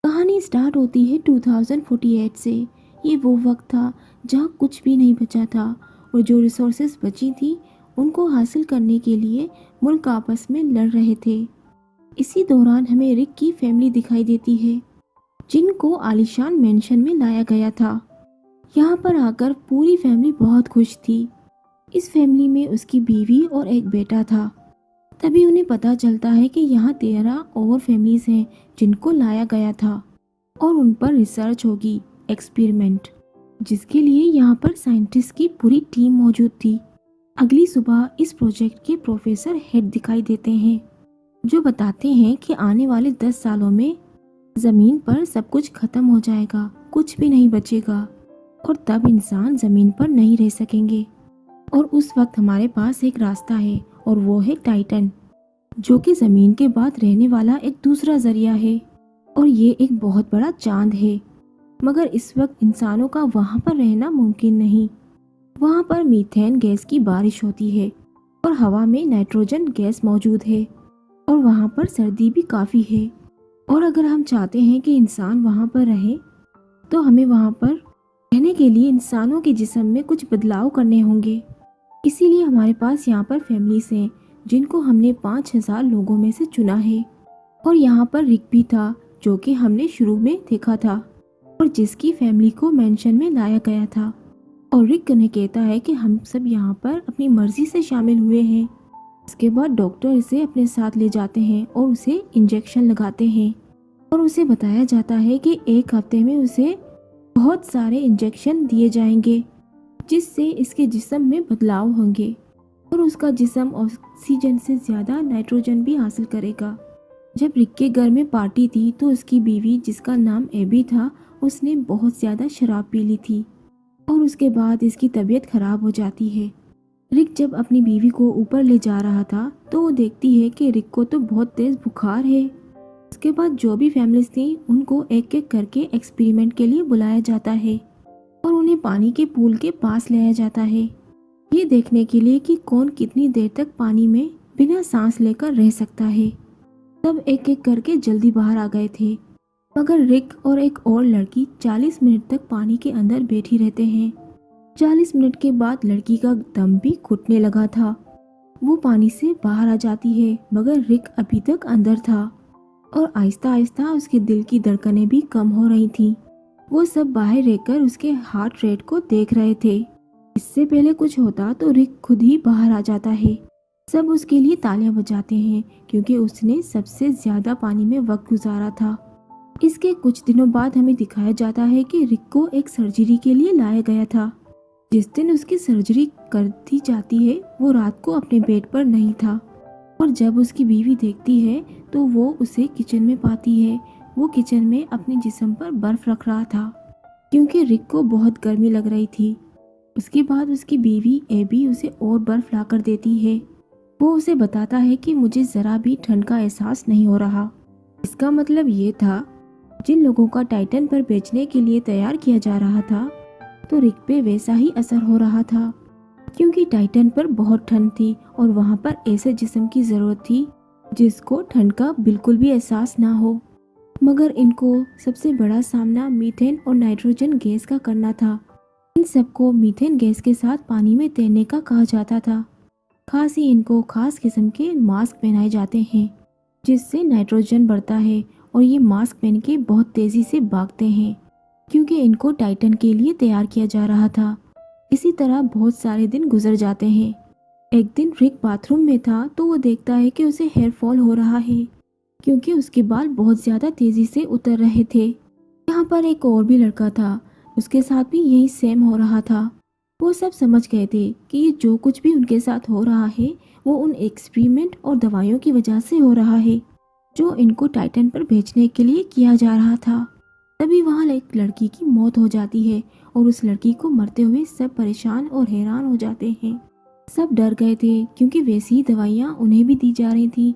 कहानी स्टार्ट होती है 2048 से। ये वो वक्त था जहाँ कुछ भी नहीं बचा था और जो रिसोर्सेज बची थी उनको हासिल करने के लिए मुल्क आपस में लड़ रहे थे। इसी दौरान हमें रिक की फैमिली दिखाई देती है जिनको आलीशान मेंशन में लाया गया था। यहाँ पर आकर पूरी फैमिली बहुत खुश थी। इस फैमिली में उसकी बीवी और एक बेटा था। तभी उन्हें पता चलता है कि यहाँ 13 और फैमिलीज हैं जिनको लाया गया था और उन पर रिसर्च होगी, एक्सपेरिमेंट, जिसके लिए यहाँ पर साइंटिस्ट की पूरी टीम मौजूद थी। अगली सुबह इस प्रोजेक्ट के प्रोफेसर हेड दिखाई देते हैं जो बताते हैं कि आने वाले 10 सालों में ज़मीन पर सब कुछ खत्म हो जाएगा, कुछ भी नहीं बचेगा और तब इंसान ज़मीन पर नहीं रह सकेंगे। और उस वक्त हमारे पास एक रास्ता है और वो है टाइटन, जो कि ज़मीन के बाद रहने वाला एक दूसरा जरिया है और ये एक बहुत बड़ा चांद है। मगर इस वक्त इंसानों का वहाँ पर रहना मुमकिन नहीं। वहाँ पर मीथेन गैस की बारिश होती है और हवा में नाइट्रोजन गैस मौजूद है और वहाँ पर सर्दी भी काफ़ी है। और अगर हम चाहते हैं कि इंसान वहाँ पर रहे तो हमें वहाँ पर रहने के लिए इंसानों के जिस्म में कुछ बदलाव करने होंगे। इसीलिए हमारे पास यहाँ पर फैमिलीज हैं जिनको हमने 5000 लोगों में से चुना है। और यहाँ पर रिक भी था जो कि हमने शुरू में देखा था और जिसकी फैमिली को मेंशन में लाया गया था। और रिक ने कहता है कि हम सब यहाँ पर अपनी मर्जी से शामिल हुए हैं। इसके बाद डॉक्टर इसे अपने साथ ले जाते हैं और उसे इंजेक्शन लगाते हैं और उसे बताया जाता है कि एक हफ्ते में उसे बहुत सारे इंजेक्शन दिए जाएंगे जिससे इसके जिस्म में बदलाव होंगे और उसका जिस्म ऑक्सीजन से ज़्यादा नाइट्रोजन भी हासिल करेगा। जब रिक के घर में पार्टी थी तो उसकी बीवी, जिसका नाम एबी था, उसने बहुत ज़्यादा शराब पी ली थी और उसके बाद इसकी तबीयत खराब हो जाती है। रिक जब अपनी बीवी को ऊपर ले जा रहा था तो वो देखती है कि रिक को तो बहुत तेज़ बुखार है। उसके बाद जो भी फैमिलीज थी उनको एक एक करके एक्सपेरिमेंट के लिए बुलाया जाता है और उन्हें पानी के पूल के पास लाया जाता है, ये देखने के लिए कि कौन कितनी देर तक पानी में बिना सांस लेकर रह सकता है। सब एक एक करके जल्दी बाहर आ गए थे मगर रिक और एक और लड़की 40 मिनट तक पानी के अंदर बैठी रहते हैं। 40 मिनट के बाद लड़की का दम भी घुटने लगा था। वो पानी से बाहर आ जाती है मगर रिक अभी तक अंदर था और आहिस्ता आहिस्ता उसके दिल की धड़कनें भी कम हो रही थी। वो सब बाहर रहकर उसके हार्ट रेट को देख रहे थे। इससे पहले कुछ होता तो रिक खुद ही बाहर आ जाता है। सब उसके लिए तालियां बजाते हैं क्योंकि उसने सबसे ज्यादा पानी में वक्त गुजारा था। इसके कुछ दिनों बाद हमें दिखाया जाता है कि रिक को एक सर्जरी के लिए लाया गया था। जिस दिन उसकी सर्जरी कर दी जाती है वो रात को अपने बेड पर नहीं था और जब उसकी बीवी देखती है तो वो उसे किचन में पाती है। वो किचन में अपने जिस्म पर बर्फ रख रहा था क्योंकि रिक को बहुत गर्मी लग रही थी। उसके बाद उसकी बीवी एबी उसे और बर्फ लाकर देती है। वो उसे बताता है कि मुझे ज़रा भी ठंड का एहसास नहीं हो रहा। इसका मतलब ये था जिन लोगों का टाइटन पर बेचने के लिए तैयार किया जा रहा था तो रिक पे वैसा ही असर हो रहा था क्योंकि टाइटन पर बहुत ठंड थी और वहाँ पर ऐसे जिस्म की ज़रूरत थी जिसको ठंड का बिल्कुल भी एहसास ना हो। मगर इनको सबसे बड़ा सामना मीथेन और नाइट्रोजन गैस का करना था। इन सबको मीथेन गैस के साथ पानी में तैरने का कहा जाता था। खास ही इनको खास किस्म के मास्क पहनाए जाते हैं जिससे नाइट्रोजन बढ़ता है और ये मास्क पहन के बहुत तेज़ी से भागते हैं क्योंकि इनको टाइटन के लिए तैयार किया जा रहा था। इसी तरह बहुत सारे दिन गुजर जाते हैं। एक दिन रिक बाथरूम में था तो वो देखता है कि उसे हेयर फॉल हो रहा है क्योंकि उसके बाल बहुत ज़्यादा तेज़ी से उतर रहे थे। यहाँ पर एक और भी लड़का था, उसके साथ भी यही सेम हो रहा था। वो सब समझ गए थे कि ये जो कुछ भी उनके साथ हो रहा है वो उन एक्सपेरिमेंट और दवाइयों की वजह से हो रहा है जो इनको टाइटन पर भेजने के लिए किया जा रहा था। तभी वहाँ एक लड़की की मौत हो जाती है और उस लड़की को मरते हुए सब परेशान और हैरान हो जाते हैं। सब डर गए थे क्योंकि वैसी ही दवाइयाँ उन्हें भी दी जा रही थी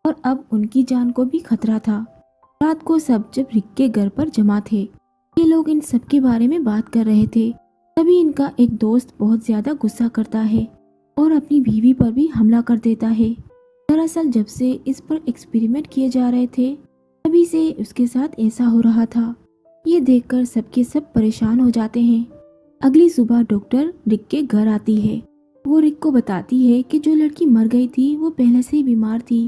और अब उनकी जान को भी खतरा था। रात को सब जब रिक के घर पर जमा थे, ये लोग इन सब के बारे में बात कर रहे थे। तभी इनका एक दोस्त बहुत ज्यादा गुस्सा करता है और अपनी बीवी पर भी हमला कर देता है। दरअसल जब से इस पर एक्सपेरिमेंट किए जा रहे थे तभी से उसके साथ ऐसा हो रहा था। ये देखकर सबके सब परेशान हो जाते हैं। अगली सुबह डॉक्टर रिक के घर आती है। वो रिक को बताती है कि जो लड़की मर गई थी वो पहले से ही बीमार थी।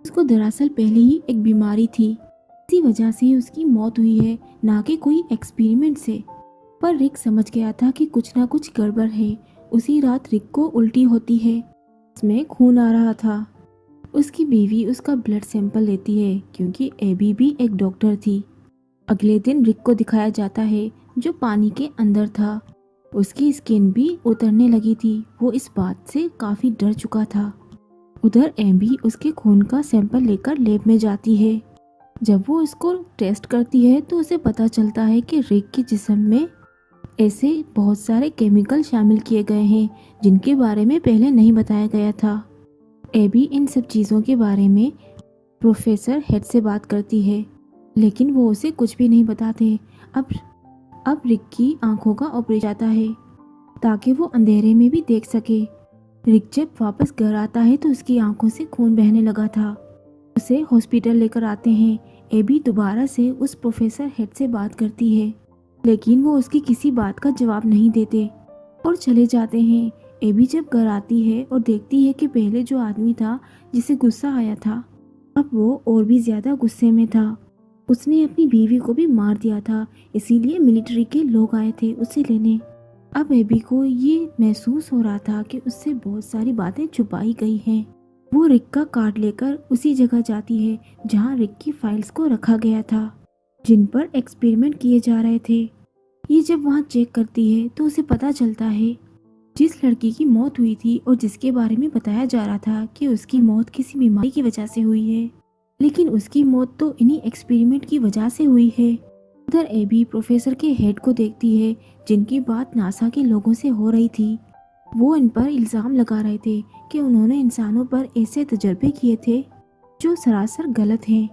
उसको दरअसल पहले ही एक बीमारी थी, इसी वजह से उसकी मौत हुई है, ना कि कोई एक्सपेरिमेंट से। पर रिक समझ गया था कि कुछ ना कुछ गड़बड़ है। उसी रात रिक को उल्टी होती है, उसमें खून आ रहा था। उसकी बीवी उसका ब्लड सैंपल लेती है क्योंकि एबी भी एक डॉक्टर थी। अगले दिन रिक को दिखाया जाता है जो पानी के अंदर था। उसकी स्किन भी उतरने लगी थी। वो इस बात से काफी डर चुका था। उधर एबी उसके खून का सैंपल लेकर लैब में जाती है। जब वो उसको टेस्ट करती है तो उसे पता चलता है कि रिक के जिस्म में ऐसे बहुत सारे केमिकल शामिल किए गए हैं जिनके बारे में पहले नहीं बताया गया था। एबी इन सब चीज़ों के बारे में प्रोफेसर हेड से बात करती है, लेकिन वो उसे कुछ भी नहीं बताते। अब रिक की आंखों का ऑपरेशन जाता है ताकि वो अंधेरे में भी देख सके। रिक जब वापस घर आता है तो उसकी आंखों से खून बहने लगा था। उसे हॉस्पिटल लेकर आते हैं। एबी दोबारा से उस प्रोफेसर हेड से बात करती है, लेकिन वो उसकी किसी बात का जवाब नहीं देते और चले जाते हैं। एबी जब घर आती है और देखती है कि पहले जो आदमी था जिसे गुस्सा आया था, अब वो और भी ज्यादा गुस्से में था। उसने अपनी बीवी को भी मार दिया था, इसीलिए मिलिट्री के लोग आए थे उसे लेने। अब एबी को ये महसूस हो रहा था कि उससे बहुत सारी बातें छुपाई गई हैं। वो रिक का कार्ड लेकर उसी जगह जाती है जहाँ रिक की फाइल्स को रखा गया था जिन पर एक्सपेरिमेंट किए जा रहे थे। ये जब वहाँ चेक करती है तो उसे पता चलता है जिस लड़की की मौत हुई थी और जिसके बारे में बताया जा रहा था कि उसकी मौत किसी बीमारी की वजह से हुई है, लेकिन उसकी मौत तो इन्हीं एक्सपेरिमेंट की वजह से हुई है। उधर एबी प्रोफेसर के हेड को देखती है जिनकी बात नासा के लोगों से हो रही थी। वो इन पर इल्ज़ाम लगा रहे थे कि उन्होंने इंसानों पर ऐसे तजर्बे किए थे जो सरासर गलत हैं।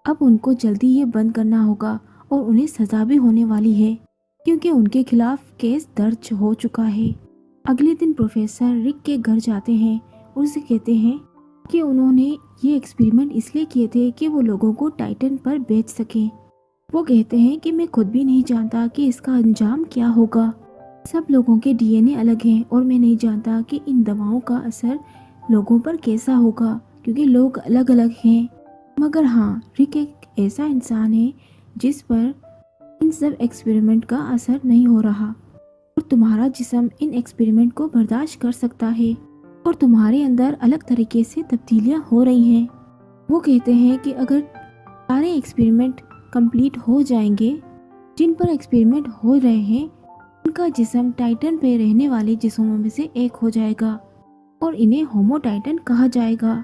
अब उनको जल्दी ये बंद करना होगा और उन्हें सज़ा भी होने वाली है क्योंकि उनके खिलाफ केस दर्ज हो चुका है। अगले दिन प्रोफेसर रिक के घर जाते हैं और उसे कहते हैं कि उन्होंने ये एक्सपेरिमेंट इसलिए किए थे कि वो लोगों को टाइटन पर बेच सकें। वो कहते हैं कि मैं खुद भी नहीं जानता कि इसका अंजाम क्या होगा। सब लोगों के डीएनए अलग हैं और मैं नहीं जानता कि इन दवाओं का असर लोगों पर कैसा होगा क्योंकि लोग अलग अलग हैं। मगर हाँ, रिक एक ऐसा इंसान है जिस पर इन सब एक्सपेरिमेंट का असर नहीं हो रहा और तुम्हारा जिस्म इन एक्सपेरिमेंट को बर्दाश्त कर सकता है और तुम्हारे अंदर अलग तरीके से तब्दीलियां हो रही हैं। वो कहते हैं कि अगर सारे एक्सपेरिमेंट कंप्लीट हो जाएंगे जिन पर एक्सपेरिमेंट हो रहे हैं, उनका जिस्म टाइटन पे रहने वाले जिस्मों में से एक हो जाएगा और इन्हें होमो टाइटन कहा जाएगा।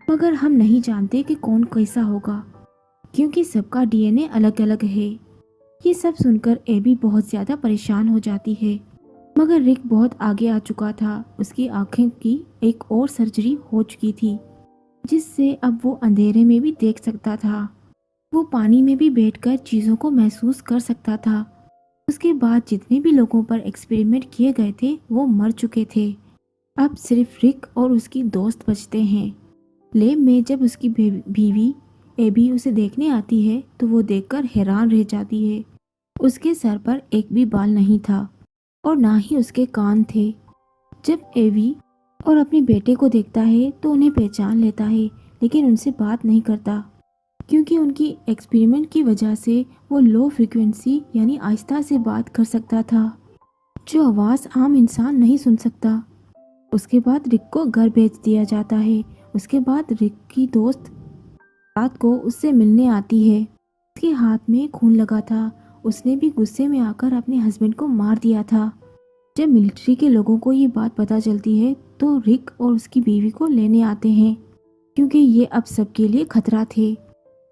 मगर हम नहीं जानते कि कौन कैसा होगा क्योंकि सबका डीएनए अलग अलग है। ये सब सुनकर एबी बहुत ज़्यादा परेशान हो जाती है, मगर रिक बहुत आगे आ चुका था। उसकी आंखें की एक और सर्जरी हो चुकी थी जिससे अब वो अंधेरे में भी देख सकता था। वो पानी में भी बैठकर चीज़ों को महसूस कर सकता था। उसके बाद जितने भी लोगों पर एक्सपेरिमेंट किए गए थे वो मर चुके थे। अब सिर्फ रिक और उसकी दोस्त बचते हैं। लैब में जब उसकी बीवी एबी उसे देखने आती है तो वो देखकर हैरान रह जाती है। उसके सर पर एक भी बाल नहीं था और ना ही उसके कान थे। जब एबी और अपने बेटे को देखता है तो उन्हें पहचान लेता है, लेकिन उनसे बात नहीं करता क्योंकि उनकी एक्सपेरिमेंट की वजह से वो लो फ्रीक्वेंसी यानी आहिस्ता से बात कर सकता था, जो आवाज़ आम इंसान नहीं सुन सकता। उसके बाद रिक को घर भेज दिया जाता है। उसके बाद रिक की दोस्त रात को उससे मिलने आती है। उसके हाथ में खून लगा था। उसने भी गुस्से में आकर अपने हस्बैंड को मार दिया था। जब मिलिट्री के लोगों को ये बात पता चलती है तो रिक और उसकी बीवी को लेने आते हैं क्योंकि ये अब सबके लिए खतरा थे।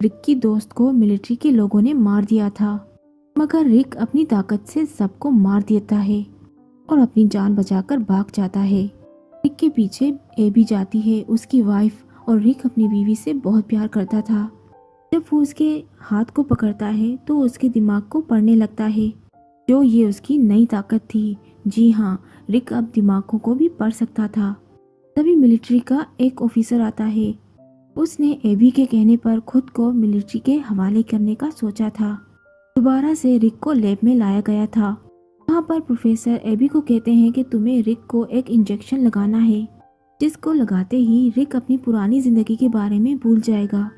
रिक की दोस्त को मिलिट्री के लोगों ने मार दिया था, मगर रिक अपनी ताकत से सबको मार देता है और अपनी जान बचाकर भाग जाता है। रिक के पीछे एबी जाती है, उसकी वाइफ, और रिक अपनी बीवी से बहुत प्यार करता था। जब वो उसके हाथ को पकड़ता है तो उसके दिमाग को पढ़ने लगता है, जो ये उसकी नई ताकत थी। जी हाँ, रिक अब दिमागों को भी पढ़ सकता था। तभी मिलिट्री का एक ऑफिसर आता है उसने एबी के कहने पर खुद को मिलिट्री के हवाले करने का सोचा था। दोबारा से रिक को लैब में लाया गया था। वहाँ पर प्रोफेसर एबी को कहते हैं कि तुम्हें रिक को एक इंजेक्शन लगाना है, जिसको लगाते ही रिक अपनी पुरानी जिंदगी के बारे में भूल जाएगा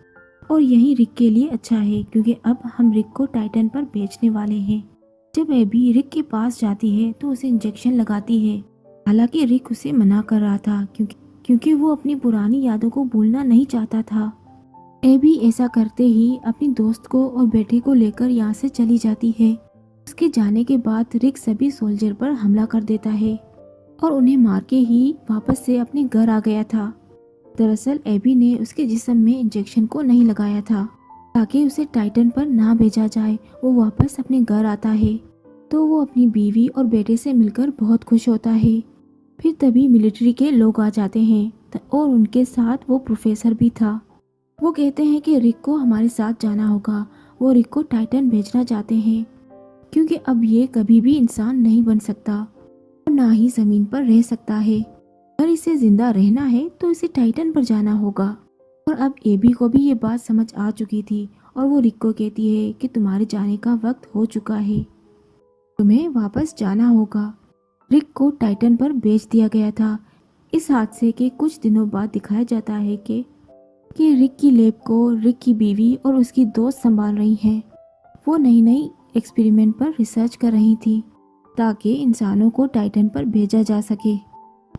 और यही रिक के लिए अच्छा है क्योंकि अब हम रिक को टाइटन पर बेचने वाले हैं। जब एबी रिक के पास जाती है तो उसे इंजेक्शन लगाती है। हालांकि रिक उसे मना कर रहा था क्योंकि वो अपनी पुरानी यादों को भूलना नहीं चाहता था। एबी ऐसा करते ही अपनी दोस्त को और बेटे को लेकर यहाँ से चली जाती है। उसके जाने के बाद रिक सभी सोल्जर पर हमला कर देता है और उन्हें मार के ही वापस से अपने घर आ गया था। दरअसल एबी ने उसके जिस्म में इंजेक्शन को नहीं लगाया था ताकि उसे टाइटन पर ना भेजा जाए। वो वापस अपने घर आता है तो वो अपनी बीवी और बेटे से मिलकर बहुत खुश होता है। फिर तभी मिलिट्री के लोग आ जाते हैं और उनके साथ वो प्रोफेसर भी था। वो कहते हैं कि रिक को हमारे साथ जाना होगा। वो रिक को टाइटन भेजना चाहते हैं क्योंकि अब ये कभी भी इंसान नहीं बन सकता और ना ही जमीन पर रह सकता है। अगर इसे जिंदा रहना है तो इसे टाइटन पर जाना होगा। और अब एबी को भी ये बात समझ आ चुकी थी और वो रिक को कहती है कि तुम्हारे जाने का वक्त हो चुका है, तुम्हें वापस जाना होगा। रिक को टाइटन पर भेज दिया गया था। इस हादसे के कुछ दिनों बाद दिखाया जाता है कि रिक की लैब को रिक की बीवी और उसकी दोस्त संभाल रही हैं। वो नई नई एक्सपेरिमेंट पर रिसर्च कर रही थी ताकि इंसानों को टाइटन पर भेजा जा सके।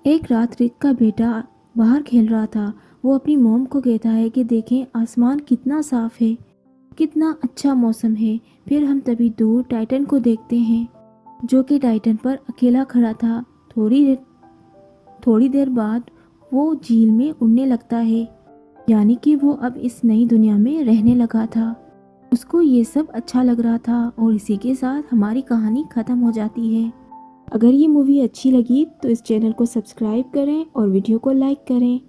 एक रात रिक का बेटा बाहर खेल रहा था। वो अपनी मॉम को कहता है कि देखें आसमान कितना साफ है, कितना अच्छा मौसम है। फिर हम तभी दूर टाइटन को देखते हैं जो कि टाइटन पर अकेला खड़ा था। थोड़ी देर बाद वो झील में उड़ने लगता है, यानी कि वो अब इस नई दुनिया में रहने लगा था। उसको ये सब अच्छा लग रहा था और इसी के साथ हमारी कहानी ख़त्म हो जाती है। अगर ये मूवी अच्छी लगी तो इस चैनल को सब्सक्राइब करें और वीडियो को लाइक करें।